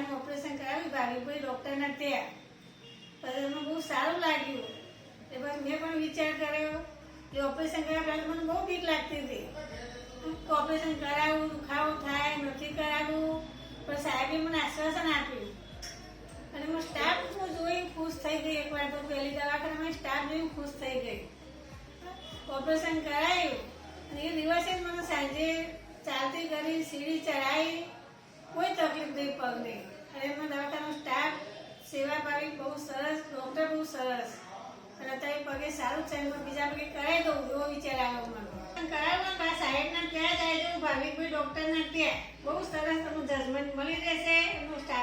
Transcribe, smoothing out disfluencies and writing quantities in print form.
દાદાનું ઓપરેશન કરાવ્યું ભાવિકભાઈ ડૉક્ટરના ત્યાં. પછી એમાં બહુ સારું લાગ્યું. એ પછી મેં પણ વિચાર કર્યો કે ઓપરેશન કર્યા પહેલાં મને બહુ બીક લાગતી હતી. ઓપરેશન કરાવવું, દુખાવો થાય, નથી કરાવવું. પણ સાહેબે મને આશ્વાસન આપ્યું અને હું સ્ટાફ જોઈને ખુશ થઈ ગઈ. એકવાર તો પહેલી દવાખાનામાં સ્ટાફ જોઈને ખુશ થઈ ગઈ. ઓપરેશન કરાયું અને એ દિવસે જ મને સાંજે ચાલતી કરી, સીડી ચડાવી, કોઈ તકલીફ નહીં પગને. અને એમાં દવાખાનાનો સ્ટાફ, સેવાભાવી બહુ સરસ, ડૉક્ટર બહુ સરસ. અને અત્યારે પગે સારું છે. બીજા પગે કરાવી દઉં એવો વિચાર આવ્યો મને. કરાવવા બા સાહેબના ત્યાં જાય તો ભાવિકભાઈ ડૉક્ટરના ત્યાં બહુ સરસ તમને જજમેન્ટ મળી રહેશે. એમનો સ્ટાફ